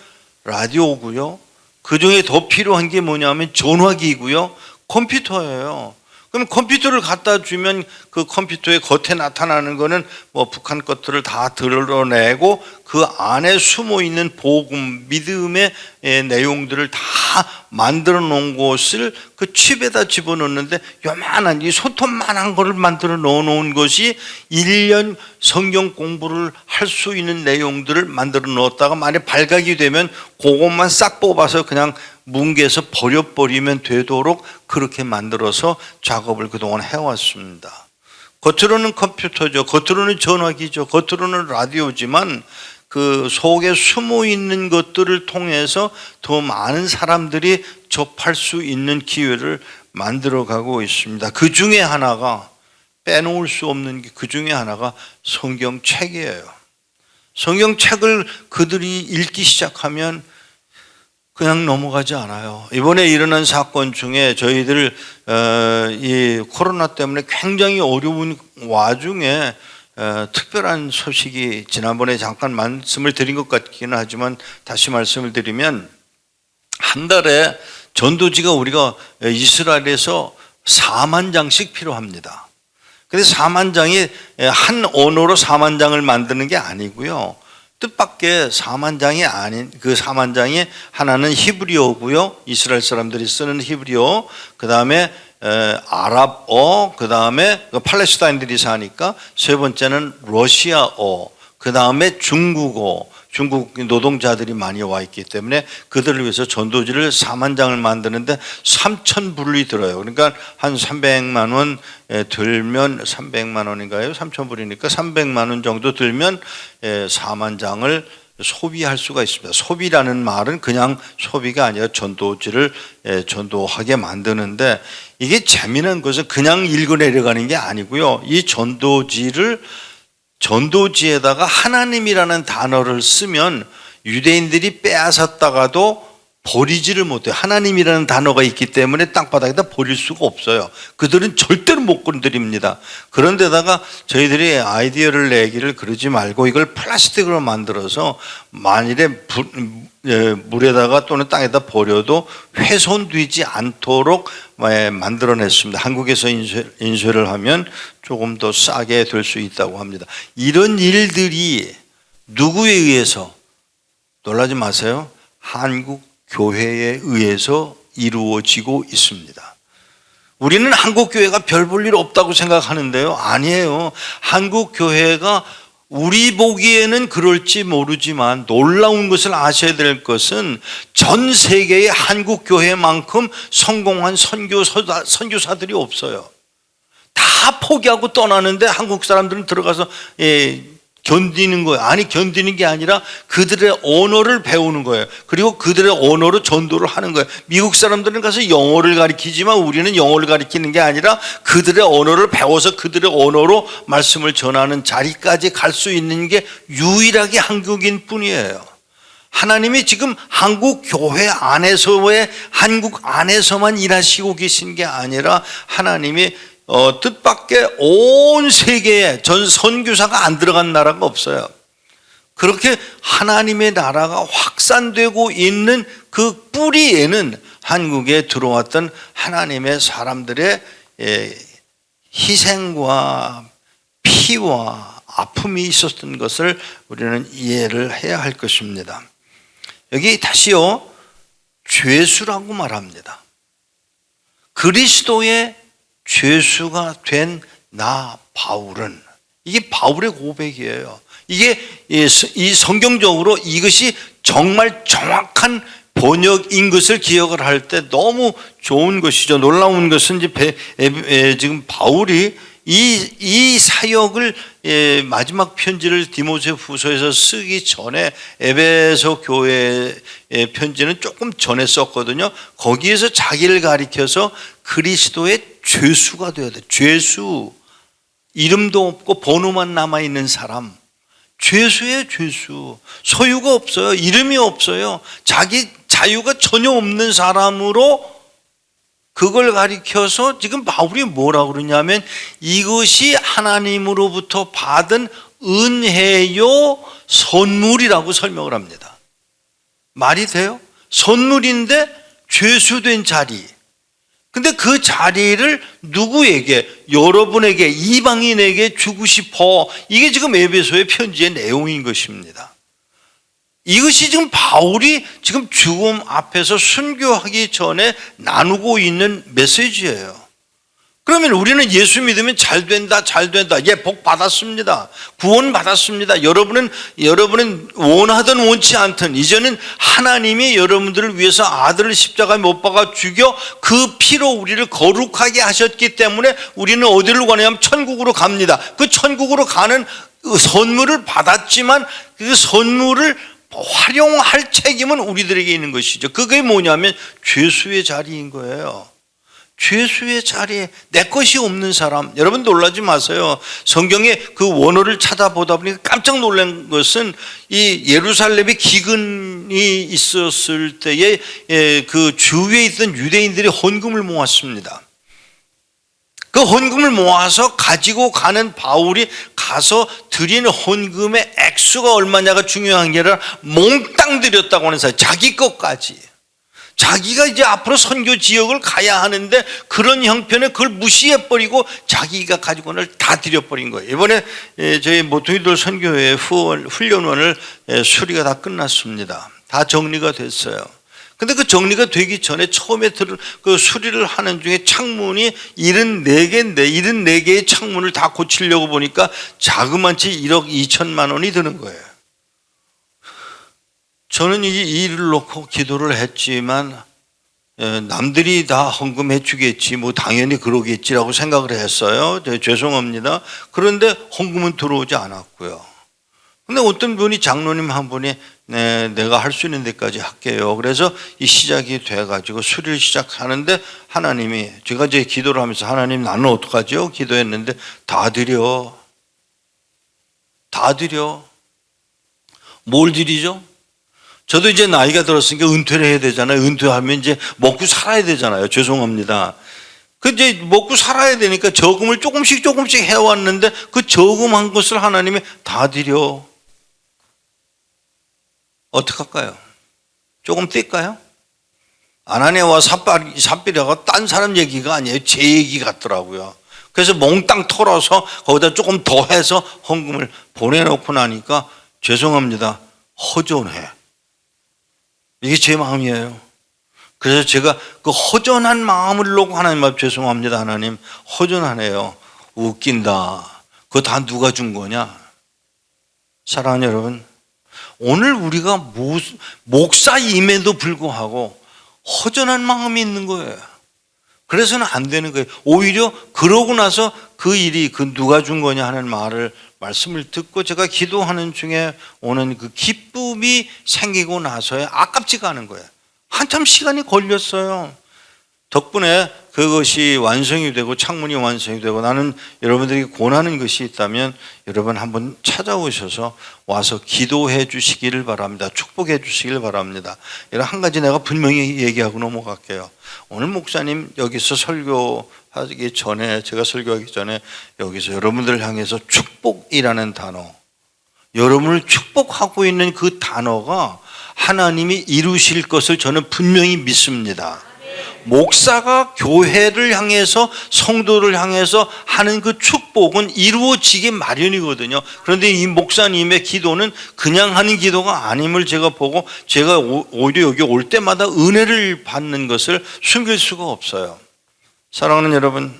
[SPEAKER 3] 라디오고요. 그 중에 더 필요한 게 뭐냐 하면 전화기고요. 컴퓨터예요. 그럼 컴퓨터를 갖다 주면 그 컴퓨터의 겉에 나타나는 거는 뭐 북한 것들을 다 드러내고 그 안에 숨어 있는 복음, 믿음의 내용들을 다 만들어 놓은 것을 그 칩에다 집어넣는데 요만한 이 손톱만한 거를 만들어 놓은 것이 1년 성경 공부를 할 수 있는 내용들을 만들어 놓았다가 만약 발각이 되면 그것만 싹 뽑아서 그냥 뭉개서 버려버리면 되도록 그렇게 만들어서 작업을 그동안 해왔습니다. 겉으로는 컴퓨터죠. 겉으로는 전화기죠. 겉으로는 라디오지만 그 속에 숨어 있는 것들을 통해서 더 많은 사람들이 접할 수 있는 기회를 만들어가고 있습니다. 그 중에 하나가 빼놓을 수 없는 그 중에 하나가 성경책이에요. 성경책을 그들이 읽기 시작하면 그냥 넘어가지 않아요. 이번에 일어난 사건 중에 저희들 이 코로나 때문에 굉장히 어려운 와중에 특별한 소식이 지난번에 잠깐 말씀을 드린 것 같기는 하지만 다시 말씀을 드리면 한 달에 전도지가 우리가 이스라엘에서 4만 장씩 필요합니다. 근데 4만 장이 한 언어로 4만 장을 만드는 게 아니고요. 뜻밖의 4만 장이 아닌 그 4만 장이 하나는 히브리어고요. 이스라엘 사람들이 쓰는 히브리어, 그 다음에 아랍어, 그 다음에 팔레스타인들이 사니까 세 번째는 러시아어, 그 다음에 중국어. 중국 노동자들이 많이 와 있기 때문에 그들을 위해서 전도지를 4만 장을 만드는데 3,000불이 들어요. 그러니까 한 300만 원 들면 300만 원인가요? 3,000불이니까 300만 원 정도 들면 4만 장을 소비할 수가 있습니다. 소비라는 말은 그냥 소비가 아니라 전도지를 전도하게 만드는데 이게 재미난 것은 그냥 읽어내려가는 게 아니고요. 이 전도지에다가 하나님이라는 단어를 쓰면 유대인들이 빼앗았다가도 버리지를 못해요. 하나님이라는 단어가 있기 때문에 땅바닥에다 버릴 수가 없어요. 그들은 절대로 못 건드립니다. 그런데다가 저희들이 아이디어를 내기를 그러지 말고 이걸 플라스틱으로 만들어서 만일에 물에다가 또는 땅에다 버려도 훼손되지 않도록 만들어냈습니다. 한국에서 인쇄를 하면 조금 더 싸게 될 수 있다고 합니다. 이런 일들이 누구에 의해서, 놀라지 마세요, 한국 교회에 의해서 이루어지고 있습니다. 우리는 한국 교회가 별 볼 일 없다고 생각하는데요, 아니에요. 한국 교회가 우리 보기에는 그럴지 모르지만 놀라운 것을 아셔야 될 것은 전 세계의 한국 교회만큼 성공한 선교사들이 없어요. 다 포기하고 떠나는데 한국 사람들은 들어가서 견디는 거예요. 아니, 견디는 게 아니라 그들의 언어를 배우는 거예요. 그리고 그들의 언어로 전도를 하는 거예요. 미국 사람들은 가서 영어를 가르치지만 우리는 영어를 가르치는 게 아니라 그들의 언어를 배워서 그들의 언어로 말씀을 전하는 자리까지 갈 수 있는 게 유일하게 한국인 뿐이에요. 하나님이 지금 한국 교회 안에서의 한국 안에서만 일하시고 계신 게 아니라 하나님이 뜻밖의 온 세계에 전 선교사가 안 들어간 나라가 없어요. 그렇게 하나님의 나라가 확산되고 있는 그 뿌리에는 한국에 들어왔던 하나님의 사람들의 희생과 피와 아픔이 있었던 것을 우리는 이해를 해야 할 것입니다. 여기 다시요, 죄수라고 말합니다. 그리스도의 죄수가 된 나 바울은, 이게 바울의 고백이에요. 이게 이 성경적으로 이것이 정말 정확한 번역인 것을 기억을 할 때 너무 좋은 것이죠. 놀라운 것은 이제 지금 바울이 이 사역을 마지막 편지를 디모데후서에서 쓰기 전에 에베소 교회의 편지는 조금 전에 썼거든요. 거기에서 자기를 가리켜서 그리스도의 죄수가 되어야 돼. 죄수, 이름도 없고 번호만 남아있는 사람, 죄수예요. 죄수. 소유가 없어요. 이름이 없어요. 자기 자유가 전혀 없는 사람으로 그걸 가리켜서 지금 바울이 뭐라고 그러냐면 이것이 하나님으로부터 받은 은혜요 선물이라고 설명을 합니다. 말이 돼요? 선물인데 죄수된 자리. 근데 그 자리를 누구에게, 여러분에게, 이방인에게 주고 싶어. 이게 지금 에베소의 편지의 내용인 것입니다. 이것이 지금 바울이 지금 죽음 앞에서 순교하기 전에 나누고 있는 메시지예요. 그러면 우리는 예수 믿으면 잘 된다, 잘 된다. 예, 복 받았습니다. 구원 받았습니다. 여러분은 원하든 원치 않든 이제는 하나님이 여러분들을 위해서 아들을 십자가에 못 박아 죽여 그 피로 우리를 거룩하게 하셨기 때문에 우리는 어디를 가냐면 천국으로 갑니다. 그 천국으로 가는 선물을 받았지만 그 선물을 활용할 책임은 우리들에게 있는 것이죠. 그게 뭐냐면 죄수의 자리인 거예요. 죄수의 자리에 내 것이 없는 사람. 여러분 놀라지 마세요. 성경에 그 원어를 찾아보다 보니까 깜짝 놀란 것은 이 예루살렘에 기근이 있었을 때에 그 주위에 있던 유대인들이 헌금을 모았습니다. 그 헌금을 모아서 가지고 가는 바울이 가서 드리는 헌금의 액수가 얼마냐가 중요한 게 아니라 몽땅 드렸다고 하는 사람, 자기 것까지. 자기가 이제 앞으로 선교 지역을 가야 하는데 그런 형편에 그걸 무시해버리고 자기가 가지고는 다 드려버린 거예요. 이번에 저희 모퉁이돌 선교회 훈련원을 수리가 다 끝났습니다. 다 정리가 됐어요. 근데 그 정리가 되기 전에 처음에 그 수리를 하는 중에 창문이 74개인데 74개의 창문을 다 고치려고 보니까 자그마치 1억 2천만 원이 드는 거예요. 저는 이 일을 놓고 기도를 했지만 남들이 다 헌금해 주겠지, 뭐 당연히 그러겠지라고 생각을 했어요. 죄송합니다. 그런데 헌금은 들어오지 않았고요. 근데 어떤 분이, 장로님 한 분이 내가 할 수 있는 데까지 할게요. 그래서 이 시작이 돼가지고 수리를 시작하는데 하나님이, 제가 이제 기도를 하면서 하나님 나는 어떡하죠? 기도했는데 다 드려. 다 드려. 뭘 드리죠? 저도 이제 나이가 들었으니까 은퇴를 해야 되잖아요. 은퇴하면 이제 먹고 살아야 되잖아요. 죄송합니다. 그 이제 먹고 살아야 되니까 저금을 조금씩 해왔는데 그 저금한 것을 하나님이 다 드려. 어떡할까요? 조금 뛸까요? 아나니아와 삽비라가 딴 사람 얘기가 아니에요. 제 얘기 같더라고요. 그래서 몽땅 털어서 거기다 조금 더 해서 헌금을 보내놓고 나니까 죄송합니다. 허전해. 이게 제 마음이에요. 그래서 제가 그 허전한 마음을 놓고 하나님 앞에 죄송합니다. 하나님 허전하네요. 웃긴다. 그거 다 누가 준 거냐? 사랑하는 여러분, 오늘 우리가 목사임에도 불구하고 허전한 마음이 있는 거예요. 그래서는 안 되는 거예요. 오히려 그러고 나서 그 일이 그 누가 준 거냐 하는 말씀을 듣고 제가 기도하는 중에 오는 그 기쁨이 생기고 나서야 아깝지가 않은 거예요. 한참 시간이 걸렸어요. 덕분에 그것이 완성이 되고 창문이 완성이 되고, 나는 여러분들이 권하는 것이 있다면 여러분 한번 찾아오셔서 와서 기도해 주시기를 바랍니다. 축복해 주시기를 바랍니다. 한 가지 내가 분명히 얘기하고 넘어갈게요. 오늘 목사님 여기서 설교하기 전에, 제가 설교하기 전에 여기서 여러분들을 향해서 축복이라는 단어, 여러분을 축복하고 있는 그 단어가 하나님이 이루실 것을 저는 분명히 믿습니다. 목사가 교회를 향해서 성도를 향해서 하는 그 축복은 이루어지기 마련이거든요. 그런데 이 목사님의 기도는 그냥 하는 기도가 아님을 제가 보고 제가 오히려 여기 올 때마다 은혜를 받는 것을 숨길 수가 없어요. 사랑하는 여러분,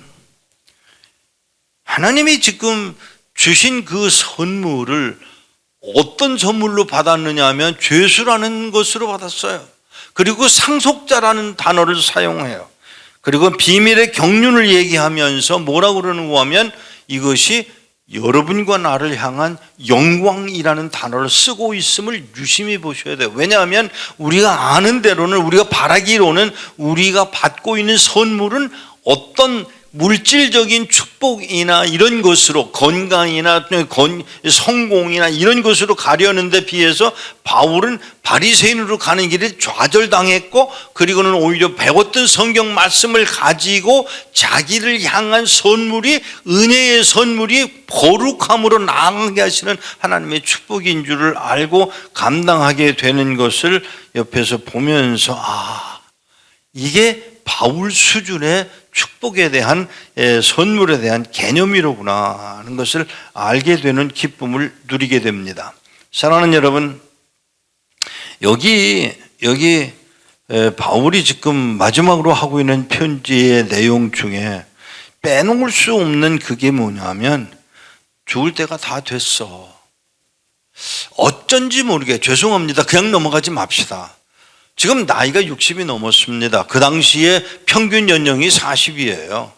[SPEAKER 3] 하나님이 지금 주신 그 선물을 어떤 선물로 받았느냐 하면 죄수라는 것으로 받았어요. 그리고 상속자라는 단어를 사용해요. 그리고 비밀의 경륜을 얘기하면서 뭐라고 그러는가 하면 이것이 여러분과 나를 향한 영광이라는 단어를 쓰고 있음을 유심히 보셔야 돼요. 왜냐하면 우리가 아는 대로는, 우리가 바라기로는 우리가 받고 있는 선물은 어떤 물질적인 축복이나 이런 것으로, 건강이나 성공이나 이런 것으로 가려는데 비해서 바울은 바리새인으로 가는 길에 좌절당했고, 그리고는 오히려 배웠던 성경 말씀을 가지고 자기를 향한 선물이, 은혜의 선물이 거룩함으로 나아가게 하시는 하나님의 축복인 줄을 알고 감당하게 되는 것을 옆에서 보면서, 이게 바울 수준의 축복에 대한, 선물에 대한 개념이로구나 하는 것을 알게 되는 기쁨을 누리게 됩니다. 사랑하는 여러분, 여기 바울이 지금 마지막으로 하고 있는 편지의 내용 중에 빼놓을 수 없는 그게 뭐냐면, 죽을 때가 다 됐어. 어쩐지 모르게, 죄송합니다, 그냥 넘어가지 맙시다. 지금 나이가 60이 넘었습니다. 그 당시에 평균 연령이 40이에요.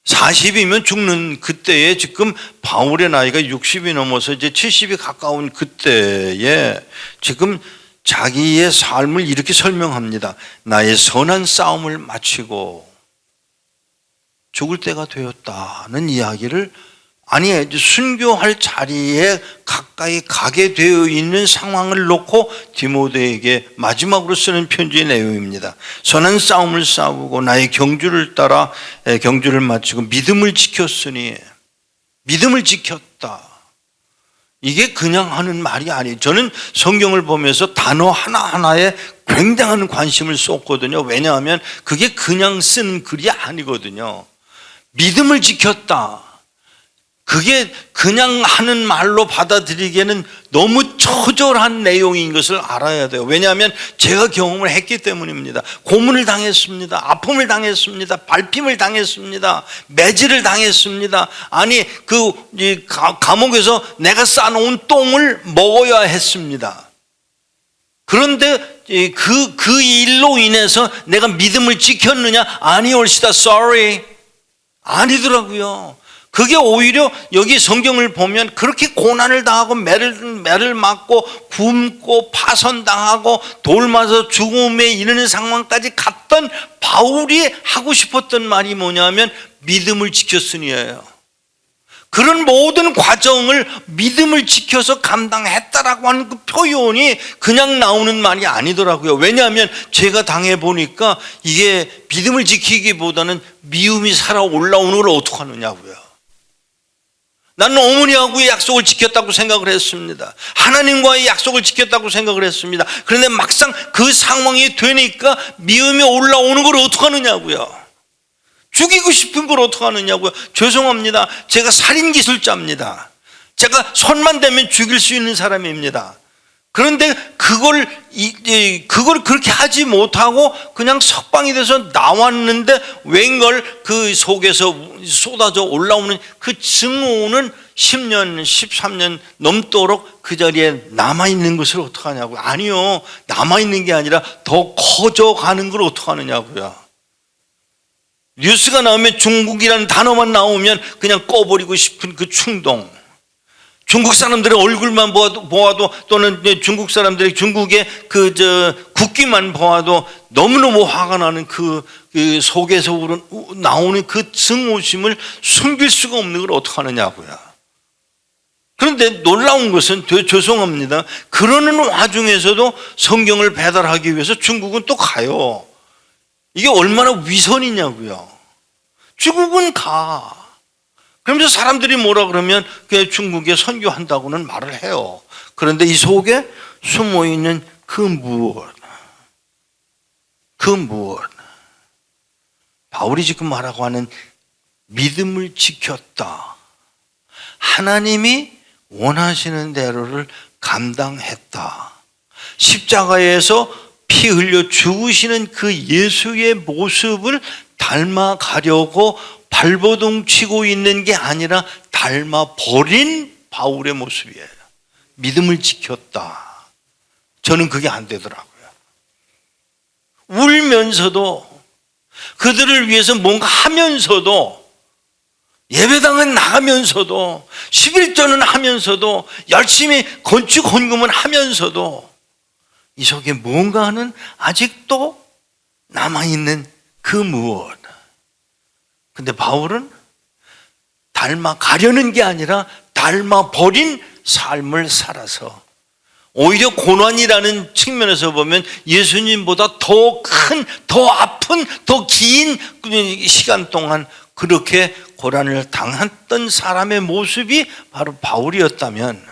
[SPEAKER 3] 40이면 죽는 그때에 지금 바울의 나이가 60이 넘어서 이제 70이 가까운 그때에 지금 자기의 삶을 이렇게 설명합니다. 나의 선한 싸움을 마치고 죽을 때가 되었다는 이야기를, 아니, 순교할 자리에 가까이 가게 되어 있는 상황을 놓고 디모데에게 마지막으로 쓰는 편지의 내용입니다. 선한 싸움을 싸우고 나의 경주를 따라 경주를 마치고 믿음을 지켰으니, 믿음을 지켰다. 이게 그냥 하는 말이 아니에요. 저는 성경을 보면서 단어 하나하나에 굉장한 관심을 쏟거든요. 왜냐하면 그게 그냥 쓴 글이 아니거든요. 믿음을 지켰다. 그게 그냥 하는 말로 받아들이기에는 너무 처절한 내용인 것을 알아야 돼요. 왜냐하면 제가 경험을 했기 때문입니다. 고문을 당했습니다. 아픔을 당했습니다. 밟힘을 당했습니다. 매질을 당했습니다. 아니, 감옥에서 내가 싸놓은 똥을 먹어야 했습니다. 그런데 그 일로 인해서 내가 믿음을 지켰느냐? 아니올시다. Sorry. 아니더라고요. 그게 오히려 여기 성경을 보면 그렇게 고난을 당하고 매를 맞고 굶고 파선당하고 돌 맞아 죽음에 이르는 상황까지 갔던 바울이 하고 싶었던 말이 뭐냐면 믿음을 지켰으니예요. 그런 모든 과정을 믿음을 지켜서 감당했다라고 하는 그 표현이 그냥 나오는 말이 아니더라고요. 왜냐하면 제가 당해보니까 이게 믿음을 지키기보다는 미움이 살아 올라오는 걸 어떡하느냐고요. 나는 어머니하고의 약속을 지켰다고 생각을 했습니다. 하나님과의 약속을 지켰다고 생각을 했습니다. 그런데 막상 그 상황이 되니까 미움이 올라오는 걸 어떡하느냐고요. 죽이고 싶은 걸 어떡하느냐고요. 죄송합니다. 제가 살인기술자입니다. 제가 손만 대면 죽일 수 있는 사람입니다. 그런데 그걸 그렇게 하지 못하고 그냥 석방이 돼서 나왔는데 웬걸 그 속에서 쏟아져 올라오는 그 증오는 10년, 13년 넘도록 그 자리에 남아있는 것을 어떡하냐고요. 아니요. 남아있는 게 아니라 더 커져가는 걸 어떡하느냐고요. 뉴스가 나오면 중국이라는 단어만 나오면 그냥 꺼버리고 싶은 그 충동. 중국 사람들의 얼굴만 보아도 또는 중국 사람들의 중국의 국기만 보아도 너무너무 화가 나는 그 속에서 나오는 그 증오심을 숨길 수가 없는 걸 어떡하느냐고요. 그런데 놀라운 것은, 죄송합니다, 그러는 와중에서도 성경을 배달하기 위해서 중국은 또 가요. 이게 얼마나 위선이냐고요. 중국은 가. 그러면서 사람들이 뭐라 그러면 그냥 중국에 선교한다고는 말을 해요. 그런데 이 속에 숨어있는 그 무엇. 바울이 지금 말하고 하는 믿음을 지켰다. 하나님이 원하시는 대로를 감당했다. 십자가에서 피 흘려 죽으시는 그 예수의 모습을 닮아가려고 발버둥 치고 있는 게 아니라 닮아 버린 바울의 모습이에요. 믿음을 지켰다. 저는 그게 안 되더라고요. 울면서도 그들을 위해서 뭔가 하면서도 예배당은 나가면서도 11조는 하면서도 열심히 건축 헌금은 하면서도 이 속에 뭔가는 아직도 남아있는 그 무엇. 근데 바울은 닮아가려는 게 아니라 닮아버린 삶을 살아서 오히려 고난이라는 측면에서 보면 예수님보다 더 큰, 더 아픈, 더 긴 시간 동안 그렇게 고난을 당했던 사람의 모습이 바로 바울이었다면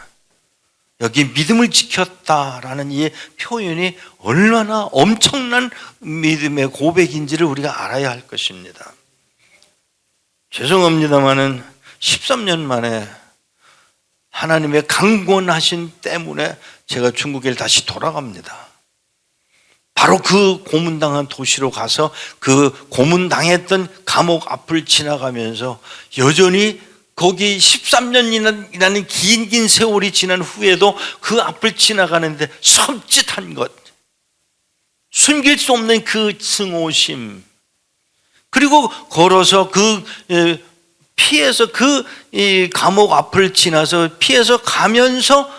[SPEAKER 3] 여기 믿음을 지켰다라는 이 표현이 얼마나 엄청난 믿음의 고백인지를 우리가 알아야 할 것입니다. 죄송합니다마는 13년 만에 하나님의 강권하신 때문에 제가 중국에 다시 돌아갑니다. 바로 그 고문당한 도시로 가서 그 고문당했던 감옥 앞을 지나가면서 여전히 거기 13년이라는 긴 세월이 지난 후에도 그 앞을 지나가는데 섬찟한 것, 숨길 수 없는 그 승오심, 그리고 걸어서 그 피해서 그 감옥 앞을 지나서 피해서 가면서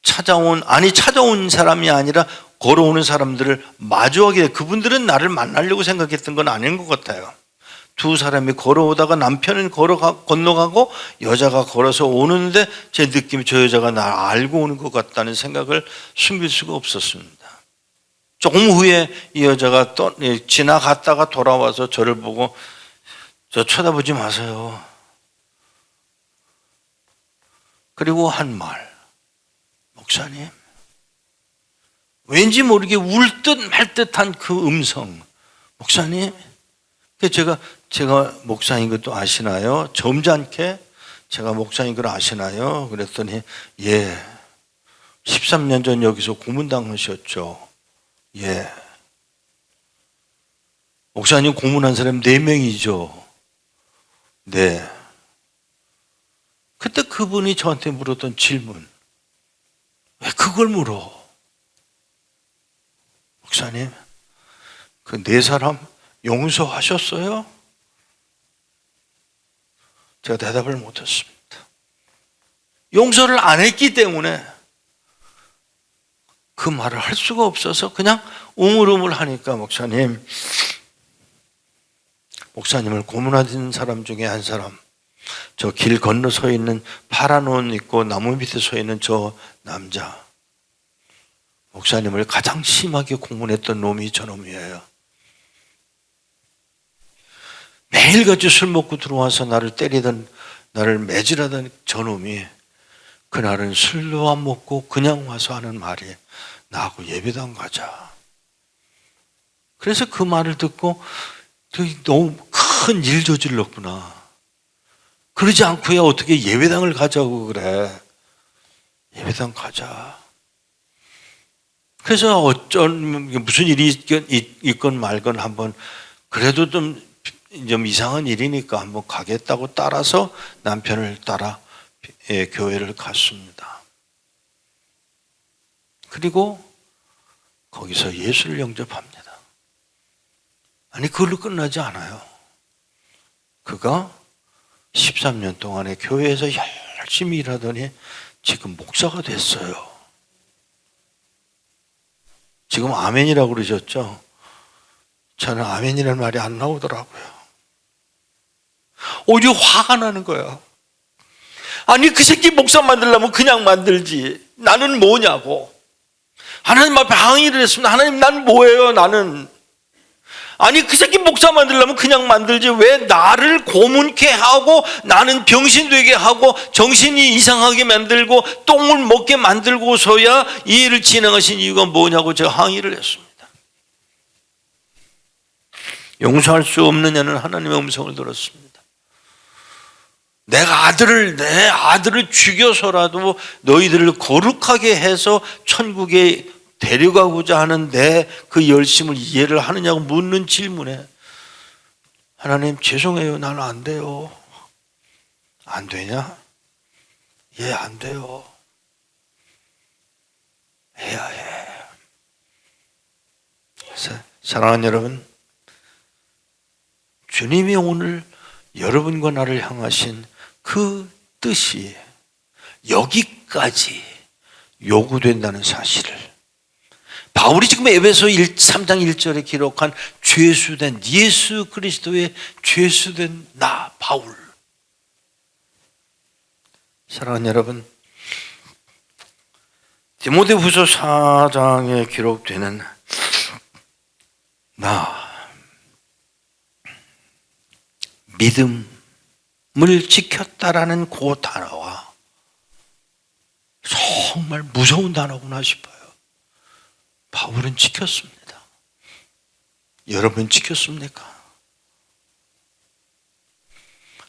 [SPEAKER 3] 찾아온 사람이 아니라 걸어오는 사람들을 마주하게 돼. 그분들은 나를 만나려고 생각했던 건 아닌 것 같아요. 두 사람이 걸어오다가 남편은 건너가고 여자가 걸어서 오는데 제 느낌이 저 여자가 날 알고 오는 것 같다는 생각을 숨길 수가 없었습니다. 조금 후에 이 여자가 또 지나갔다가 돌아와서 저를 보고 저 쳐다보지 마세요. 그리고 한 말, 목사님, 왠지 모르게 울 듯 말 듯한 그 음성, 목사님. 제가 목사인 것도 아시나요? 점잖게 제가 목사인 걸 아시나요? 그랬더니 예, 13년 전 여기서 고문당하셨죠. 예. 목사님 고문한 사람 4명이죠. 네. 그때 그분이 저한테 물었던 질문, 왜 그걸 물어? 목사님, 그 4사람 용서하셨어요? 제가 대답을 못했습니다. 용서를 안 했기 때문에 그 말을 할 수가 없어서 그냥 우물우물 하니까 목사님을 고문하는 사람 중에 한 사람, 저 길 건너 서 있는 파란 옷 입고 나무 밑에 서 있는 저 남자, 목사님을 가장 심하게 고문했던 놈이 저놈이에요. 매일같이 술 먹고 들어와서 나를 때리던, 나를 매질하던 저놈이 그날은 술도 안 먹고 그냥 와서 하는 말이 나하고 예배당 가자. 그래서 그 말을 듣고 너무 큰 일 저질렀구나. 그러지 않고야 어떻게 예배당을 가자고 그래. 예배당 가자. 그래서 무슨 일이 있건 말건 한번 그래도 좀 이상한 일이니까 한번 가겠다고 따라서 남편을 따라 교회를 갔습니다. 그리고 거기서 예수를 영접합니다. 아니 그걸로 끝나지 않아요. 그가 13년 동안에 교회에서 열심히 일하더니 지금 목사가 됐어요. 지금 아멘이라고 그러셨죠? 저는 아멘이라는 말이 안 나오더라고요. 오히려 화가 나는 거야. 아니 그 새끼 목사 만들려면 그냥 만들지. 나는 뭐냐고. 하나님 앞에 항의를 했습니다. 하나님 난 뭐예요 나는. 아니 그 새끼 목사 만들려면 그냥 만들지 왜 나를 고문케 하고 나는 병신되게 하고 정신이 이상하게 만들고 똥을 먹게 만들고서야 이 일을 진행하신 이유가 뭐냐고 제가 항의를 했습니다. 용서할 수 없느냐는 하나님의 음성을 들었습니다. 내 아들을 죽여서라도 너희들을 거룩하게 해서 천국에 데려가고자 하는데 그 열심을 이해를 하느냐고 묻는 질문에 하나님 죄송해요. 나는 안 돼요. 안 되냐? 예, 안 돼요. 해야 해. 사랑하는 여러분, 주님이 오늘 여러분과 나를 향하신 그 뜻이 여기까지 요구된다는 사실을 바울이 지금 에베소 3장 1절에 기록한 죄수된 예수 그리스도의 죄수된 나 바울. 사랑하는 여러분, 디모데후서 4장에 기록되는 나 믿음을 지켰다라는 그 단어와 정말 무서운 단어구나 싶어요. 바울은 지켰습니다. 여러분 지켰습니까?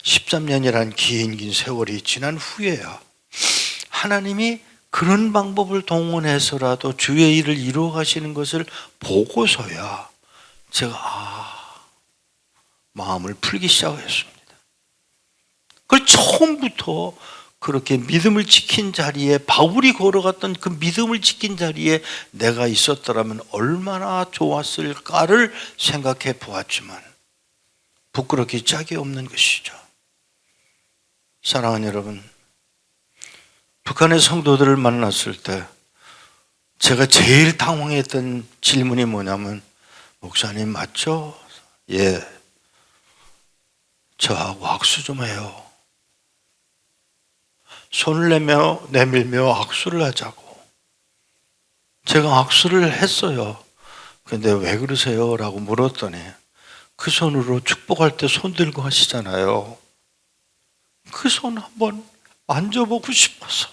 [SPEAKER 3] 13년이란 긴 세월이 지난 후에야 하나님이 그런 방법을 동원해서라도 주의 일을 이루어 가시는 것을 보고서야 제가 마음을 풀기 시작했습니다. 그걸 처음부터 그렇게 믿음을 지킨 자리에 바울이 걸어갔던 그 믿음을 지킨 자리에 내가 있었더라면 얼마나 좋았을까를 생각해 보았지만 부끄럽기 짝이 없는 것이죠. 사랑하는 여러분, 북한의 성도들을 만났을 때 제가 제일 당황했던 질문이 뭐냐면 목사님 맞죠? 예. 저하고 악수 좀 해요. 손을 내밀며 악수를 하자고. 제가 악수를 했어요. 근데 왜 그러세요? 라고 물었더니 그 손으로 축복할 때 손 들고 하시잖아요. 그 손 한번 만져보고 싶어서.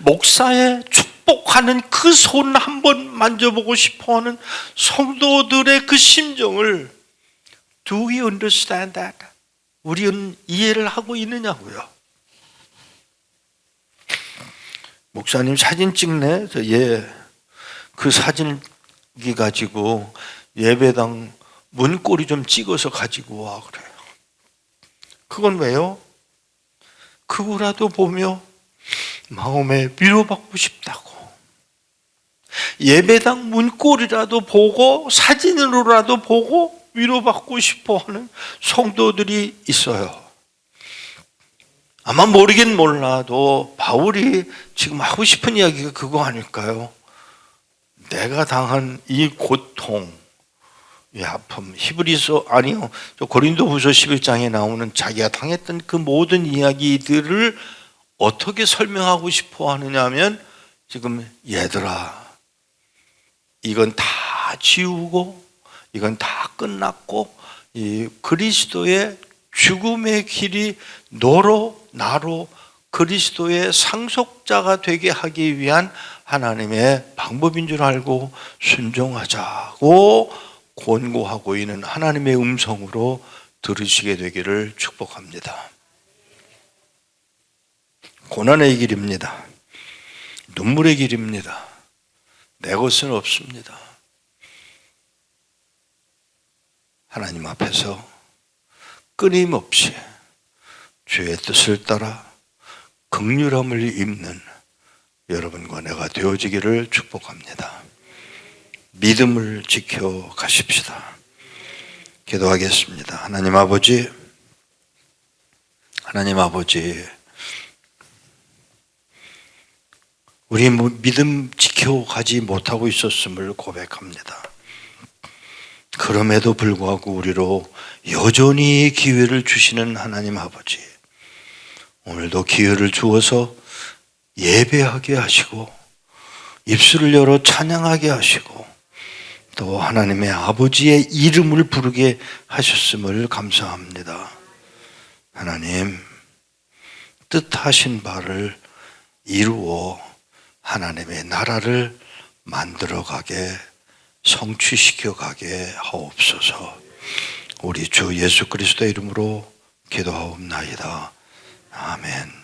[SPEAKER 3] 목사의 축복하는 그 손 한번 만져보고 싶어하는 성도들의 그 심정을 Do we understand that? 우리는 이해를 하고 있느냐고요. 목사님 사진 찍네? 예. 그 사진기 가지고 예배당 문고리 좀 찍어서 가지고 와 그래요. 그건 왜요? 그거라도 보며 마음에 위로받고 싶다고. 예배당 문고리라도 보고 사진으로라도 보고 위로받고 싶어하는 성도들이 있어요. 아마 모르긴 몰라도 바울이 지금 하고 싶은 이야기가 그거 아닐까요? 내가 당한 이 고통, 이 아픔, 고린도후서 11장에 나오는 자기가 당했던 그 모든 이야기들을 어떻게 설명하고 싶어 하느냐 하면 지금 얘들아 이건 다 지우고 이건 다 끝났고 이 그리스도의 죽음의 길이 너로 나로 그리스도의 상속자가 되게 하기 위한 하나님의 방법인 줄 알고 순종하자고 권고하고 있는 하나님의 음성으로 들으시게 되기를 축복합니다. 고난의 길입니다. 눈물의 길입니다. 내 것은 없습니다. 하나님 앞에서 끊임없이 주의 뜻을 따라 긍휼함을 입는 여러분과 내가 되어지기를 축복합니다. 믿음을 지켜 가십시다. 기도하겠습니다. 하나님 아버지, 우리 믿음 지켜가지 못하고 있었음을 고백합니다. 그럼에도 불구하고 우리로 여전히 기회를 주시는 하나님 아버지, 오늘도 기회를 주어서 예배하게 하시고 입술을 열어 찬양하게 하시고 또 하나님의 아버지의 이름을 부르게 하셨음을 감사합니다. 하나님, 뜻하신 바를 이루어 하나님의 나라를 만들어가게 성취시켜 가게 하옵소서. 우리 주 예수 그리스도의 이름으로 기도하옵나이다. 아멘.